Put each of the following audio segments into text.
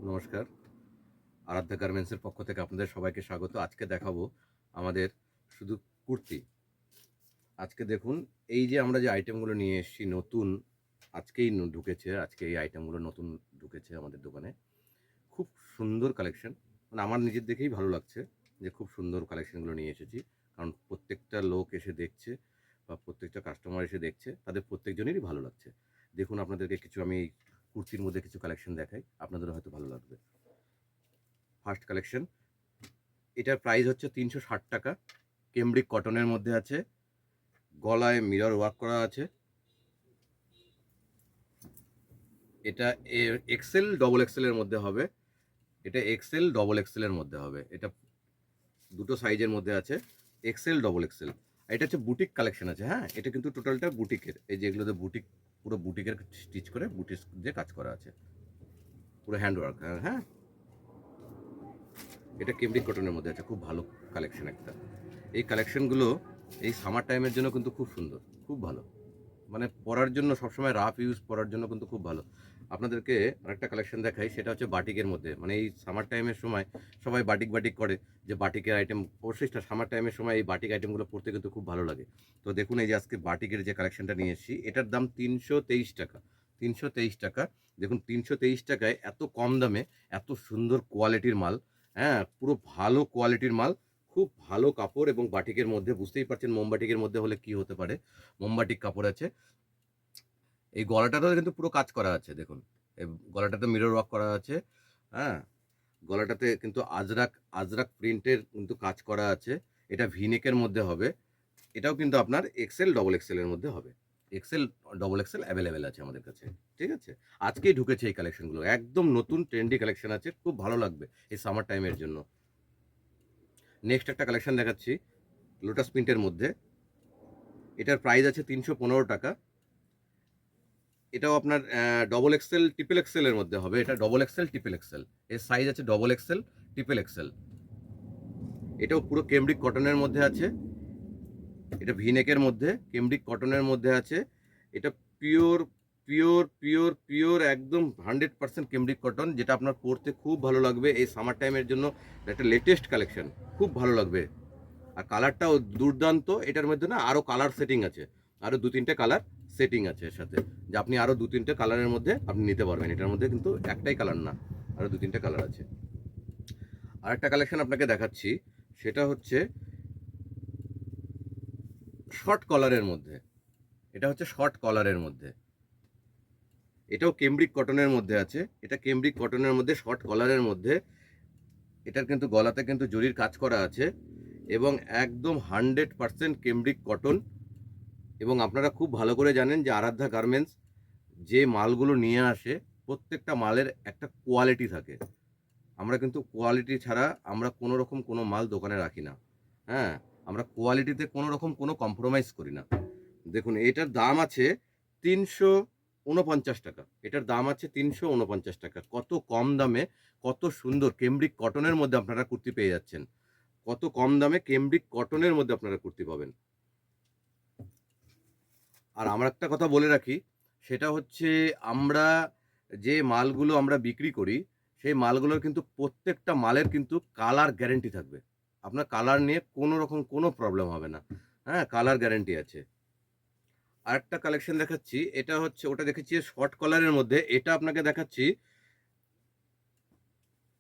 নমস্কার। আরাধ্যা গার্মেন্টসের পক্ষ থেকে আপনাদের সবাইকে স্বাগত। আজকে দেখাবো আমাদের শুধু কুর্তি। আজকে দেখুন এই যে আমরা যে আইটেমগুলো নিয়ে এসেছি নতুন, আজকেই ঢুকেছে, আজকে এই আইটেমগুলো নতুন ঢুকেছে আমাদের দোকানে। খুব সুন্দর কালেকশন, মানে আমার নিজের দেখেই ভালো লাগছে যে খুব সুন্দর কালেকশনগুলো নিয়ে এসেছি। কারণ প্রত্যেকটা লোক এসে দেখছে বা প্রত্যেকটা কাস্টমার এসে দেখছে, তাদের প্রত্যেকজনেরই ভালো লাগছে। দেখুন আপনাদেরকে কিছু আমি এই কুর্তির মধ্যে কিছু কালেকশন দেখাই, আপনাদেরও হয়তো ভালো লাগবে। ফার্স্ট কালেকশন, এটার প্রাইস হচ্ছে 360 টাকা। কেমব্রিক কটনের মধ্যে আছে, গলায় মিরর ওয়ার্ক করা আছে। এটা এক্সেল ডবল এক্সেলের মধ্যে হবে। এটা এক্সেল ডবল এক্সেলের মধ্যে হবে। এটা দুটো সাইজের মধ্যে আছে, এক্সেল ডবল এক্সেল। এটা হচ্ছে বুটিক কালেকশন আছে। হ্যাঁ, এটা কিন্তু টোটালটা বুটিকের। এই যে এগুলোতে বুটিক, পুরো বুটিকের স্টিচ করে বুটিক দিয়ে কাজ করা আছে, পুরো হ্যান্ড ওয়ার্ক। হ্যাঁ, এটা কেমব্রিক কটনের মধ্যে আছে, খুব ভালো কালেকশন একটা। এই কালেকশনগুলো এই সামার টাইমের জন্য কিন্তু খুব সুন্দর, খুব ভালো। মানে পরার জন্য সবসময় রাফ ইউজ পরার জন্য কিন্তু খুব ভালো। আপনাদেরকে আরেকটা কালেকশন দেখাই, সেটা হচ্ছে বাটিকের মধ্যে। মানে এই সামার টাইমের সময় সবাই বাটিক বাটিক করে, যে বাটিকের আইটেম অবশ্যই সামার টাইমের সময় এই বাটিক আইটেমগুলো পরতে কিন্তু খুব ভালো লাগে। তো দেখুন এই যে আজকে বাটিকের যে কালেকশনটা নিয়ে এসেছি, এটার দাম 323 টাকা। 323 টাকা। দেখুন 323 টাকায় এত কম দামে এত সুন্দর কোয়ালিটির মাল। হ্যাঁ, পুরো ভালো কোয়ালিটির মাল, খুব ভালো কাপড়। এবং বাটিকের মধ্যে বুঝতেই পারছেন মোমবাটিকের মধ্যে হলে কি হতে পারে। মোমবাটিক কাপড় আছে। এই গলাটাতেও কিন্তু পুরো কাজ করা আছে। দেখুন এই গলাটাতে মিরর ওয়ার্ক করা আছে। হ্যাঁ, গলাটাতে কিন্তু আজরাক আজরাক প্রিন্টের কিন্তু কাজ করা আছে। এটা ভিনেকের মধ্যে হবে। এটাও কিন্তু আপনার এক্সেল ডবল এক্সেল এর মধ্যে হবে। এক্সেল ডবল এক্সেল অ্যাভেলেবেল আছে আমাদের কাছে। ঠিক আছে, আজকেই ঢুকেছে এই কালেকশনগুলো, একদম নতুন ট্রেন্ডি কালেকশন আছে, খুব ভালো লাগবে এই সামার টাইমের জন্য। নেক্সট একটা কালেকশন দেখাচ্ছি লোটাস প্রিন্টের মধ্যে। এটার প্রাইস আছে 315 টাকা। এটাও আপনার ডবল এক্সেল ট্রিপল এক্সেল এর মধ্যে হবে। এটা ডবল এক্সেল ট্রিপল এক্সেল, এর সাইজ আছে ডবল এক্সেল ট্রিপল এক্সেল। এটাও পুরো কেমব্রিক কটনের মধ্যে আছে। এটা ভিনেকের মধ্যে কেমব্রিক কটনের মধ্যে আছে। এটা পিওর পিওর পিওর পিওর একদম 100% কেমব্রিক কটন, যেটা আপনার পরতে খুব ভালো লাগবে এই সামার টাইমের জন্য। একটা লেটেস্ট কালেকশন, খুব ভালো লাগবে। আর কালারটাও দুর্দান্ত। এটার মধ্যে না আরও কালার সেটিং আছে, আরও দু তিনটে কালার সেটিং আছে এর সাথে, যে আপনি আরও দু তিনটে কালারের মধ্যে আপনি নিতে পারবেন। এটার মধ্যে কিন্তু একটাই কালার না, আরও দু তিনটে কালার আছে। আরেকটা কালেকশন আপনাকে দেখাচ্ছি, সেটা হচ্ছে শর্ট কলারের মধ্যে। এটা হচ্ছে শর্ট কলারের মধ্যে। এটাও কেমব্রিক কটনের মধ্যে আছে। এটা কেমব্রিক কটনের মধ্যে শর্ট কলারের মধ্যে। এটার কিন্তু গলাতে কিন্তু জরির কাজ করা আছে এবং একদম 100% কেমব্রিক কটন। এবং আপনারা খুব ভালো করে জানেন যে আরাধ্যা গার্মেন্টস যে মালগুলো নিয়ে আসে, প্রত্যেকটা মালের একটা কোয়ালিটি থাকে। আমরা কিন্তু কোয়ালিটি ছাড়া আমরা কোনো রকম কোনো মাল দোকানে রাখি না। হ্যাঁ, আমরা কোয়ালিটিতে কোনো রকম কোনো কম্প্রোমাইজ করি না। দেখুন এটার দাম আছে 349 টাকা। এটার দাম আছে 349 টাকা। কত কম দামে, কত সুন্দর কেমব্রিক কটনের মধ্যে আপনারা কুর্তি পেয়ে যাচ্ছেন। কত কম দামে কেমব্রিক কটনের মধ্যে আপনারা কুর্তি পাবেন। আর আমার একটা কথা বলে রাখি, সেটা হচ্ছে আমরা যে মালগুলো আমরা বিক্রি করি, সেই মালগুলোর কিন্তু প্রত্যেকটা মালের কিন্তু কালার গ্যারেন্টি থাকবে। আপনার কালার নিয়ে কোনো রকম কোনো প্রবলেম হবে না। হ্যাঁ, কালার গ্যারেন্টি আছে। আরেকটা কালেকশন দেখাচ্ছি, এটা হচ্ছে ওটা দেখেছি শর্ট কলারের মধ্যে, এটা আপনাকে দেখাচ্ছি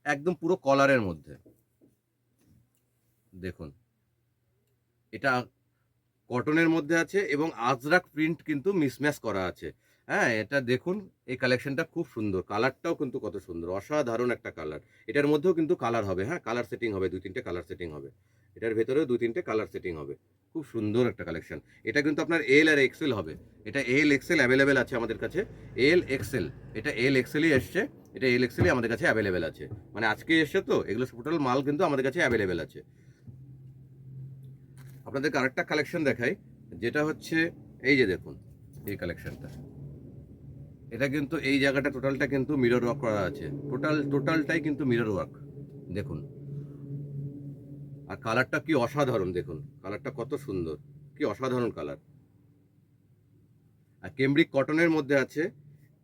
একদম পুরো কলারের মধ্যে। দেখুন এটা কটনের মধ্যে আছে এবং আজরাক প্রিন্ট কিন্তু মিসম্যাচ করা আছে। হ্যাঁ, এটা দেখুন এই কালেকশনটা খুব সুন্দর, কালারটাও কিন্তু কত সুন্দর, অসাধারণ একটা কালার। এটার মধ্যেও কিন্তু কালার হবে। হ্যাঁ, কালার সেটিং হবে, দুই তিনটে কালার সেটিং হবে। এটার ভেতরেও দুই তিনটে কালার সেটিং হবে। খুব সুন্দর একটা কালেকশন। এটা কিন্তু আপনার এল আর এক্সেল হবে। এটা এল এক্সেল অ্যাভেলেবেল আছে আমাদের কাছে। এল এক্সেল, এটা এল এক্সেলই এসছে। এটা এল এক্সেলই আমাদের কাছে অ্যাভেলেবেল আছে। মানে আজকে এসছে তো, এগুলো টোটাল মাল কিন্তু আমাদের কাছে অ্যাভেলেবেল আছে। আপনাদেরকে আরেকটা কালেকশন দেখাই, যেটা হচ্ছে এই যে দেখুন এই কালেকশনটা। এটা কিন্তু এই জায়গাটা টোটালটা কিন্তু মিরর ওয়ার্ক করা আছে, টোটালটাই কিন্তু মিরর ওয়ার্ক। দেখুন আর কালারটা কি অসাধারণ, দেখুন কালারটা কত সুন্দর, কি অসাধারণ কালার। আর কেমব্রিক কটনের মধ্যে আছে।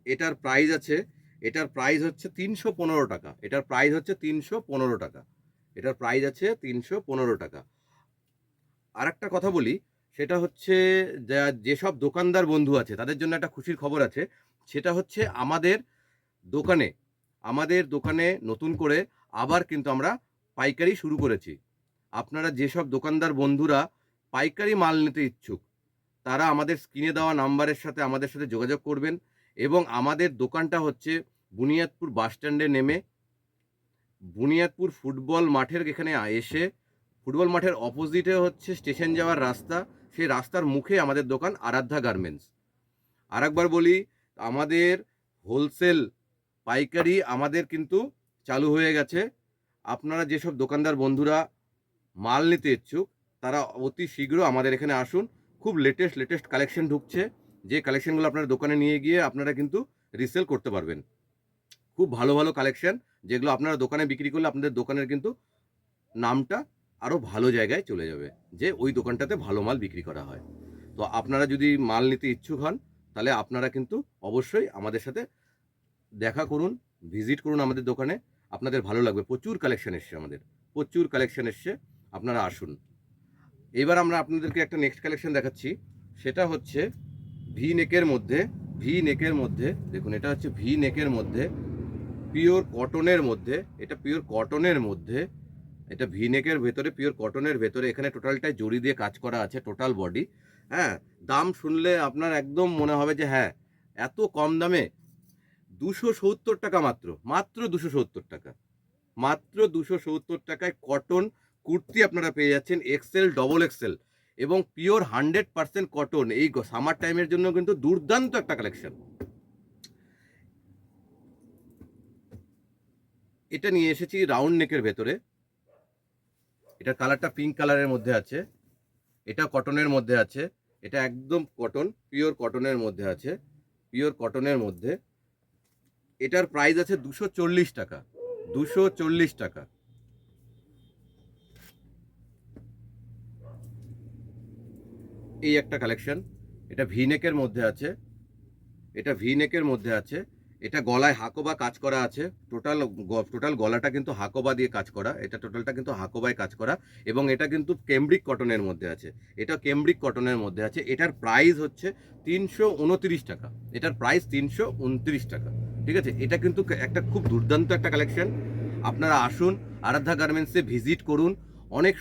এটার প্রাইস আছে, এটার প্রাইস হচ্ছে 315 টাকা। এটার প্রাইস হচ্ছে 315 টাকা। এটার প্রাইস আছে 315 টাকা। আর একটা কথা বলি, সেটা হচ্ছে যেসব দোকানদার বন্ধু আছে তাদের জন্য একটা খুশির খবর আছে। সেটা হচ্ছে দোকানে আমাদের দোকানে নতুন করে আবার কিন্তু আমরা পাইকারি শুরু করেছি। আপনারা যেসব দোকানদার বন্ধুরা পাইকারি মাল নিতে ইচ্ছুক, তারা আমাদের স্ক্রিনে দেওয়া নাম্বারের সাথে আমাদের সাথে যোগাযোগ করবেন। এবং আমাদের দোকানটা হচ্ছে বুনিয়াদপুর বাস স্ট্যান্ডে নেমে বুনিয়াদপুর ফুটবল মাঠের এখানে এসে, ফুটবল মাঠের অপোজিটে হচ্ছে স্টেশন যাওয়ার রাস্তা, সেই রাস্তার মুখে আমাদের দোকান আরাধ্যা গার্মেন্টস। আরেকবার বলি, আমাদের হোলসেল পাইকারি আমাদের কিন্তু চালু হয়ে গেছে। আপনারা যেসব দোকানদার বন্ধুরা মাল নিতে ইচ্ছুক, তারা অতি শীঘ্র আমাদের এখানে আসুন। খুব লেটেস্ট কালেকশন ঢুকছে, যে কালেকশনগুলো আপনার দোকানে নিয়ে গিয়ে আপনারা কিন্তু রিসেল করতে পারবেন। খুব ভালো কালেকশন, যেগুলো আপনারা দোকানে বিক্রি করলে আপনাদের দোকানের কিন্তু নামটা আরও ভালো জায়গায় চলে যাবে, যে ওই দোকানটাতে ভালো মাল বিক্রি করা হয়। তো আপনারা যদি মাল নিতে ইচ্ছুক হন, তাহলে আপনারা কিন্তু অবশ্যই আমাদের সাথে দেখা করুন, ভিজিট করুন আমাদের দোকানে। আপনাদের ভালো লাগবে। প্রচুর কালেকশন এসছে, প্রচুর কালেকশন এসছে, আপনারা আসুন। এবার আমরা আপনাদেরকে একটা নেক্সট কালেকশন দেখাচ্ছি। সেটা হচ্ছে ভি নেকের মধ্যে দেখুন, এটা হচ্ছে ভি নেকের মধ্যে পিওর কটনের মধ্যে, এটা পিওর কটনের মধ্যে, এটা ভি নেকের ভেতরে পিওর কটনের ভেতরে এখানে টোটালটাই জড়ি দিয়ে কাজ করা আছে, টোটাল বডি। হ্যাঁ, দাম শুনলে আপনার একদম মনে হবে যে হ্যাঁ, এত কম দামে 270 টাকা, মাত্র 270 টাকা, মাত্র 270 টাকায় কটন কুর্তি আপনারা পেয়ে যাচ্ছেন, এক্সেল ডবল এক্সেল এবং পিওর 100% কটন। এই সামার টাইমের জন্য কিন্তু দুর্দান্ত একটা কালেকশন। এটা নিয়ে এসেছি রাউন্ড নেকের ভেতরে, এটা কালারটা পিঙ্ক কালারের মধ্যে আছে, এটা কটনের মধ্যে আছে, এটা একদম কটন, পিওর কটনের মধ্যে আছে, পিওর কটনের মধ্যে। এটার প্রাইস আছে 240 টাকা, 240 টাকা। এই একটা কালেকশন, এটা ভি নেকের মধ্যে আছে, এটা ভি নেকের মধ্যে আছে, এটা গলায় হাকোবা কাজ করা আছে, টোটাল গলাটা কিন্তু হাকোবা দিয়ে কাজ করা, এটা টোটালটা কিন্তু হাকোবায় কাজ করা। এবং এটা কিন্তু কেমব্রিক কটনের মধ্যে আছে, এটা কেমব্রিক কটনের মধ্যে আছে। এটার প্রাইস হচ্ছে 329 টাকা, এটার প্রাইস 329 টাকা। ঠিক আছে, এটা কিন্তু একটা খুব দুর্দান্ত একটা কালেকশন। আপনারা আসুন, আরাধ্যা গার্মেন্টসে ভিজিট করুন। অনেক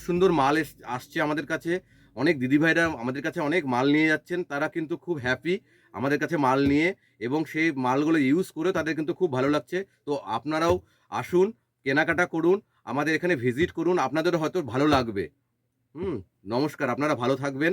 সুন্দর মাল আসছে আমাদের কাছে। অনেক দিদিভাইরা আমাদের কাছে অনেক মাল নিয়ে যাচ্ছেন, তারা কিন্তু খুব হ্যাপি আমাদের কাছে মাল নিয়ে, এবং সেই মালগুলো ইউজ করে তাদের কিন্তু খুব ভালো লাগছে। তো আপনারাও আসুন, কেনাকাটা করুন, আমাদের এখানে ভিজিট করুন, আপনাদেরও হয়তো ভালো লাগবে। নমস্কার, আপনারা ভালো থাকবেন।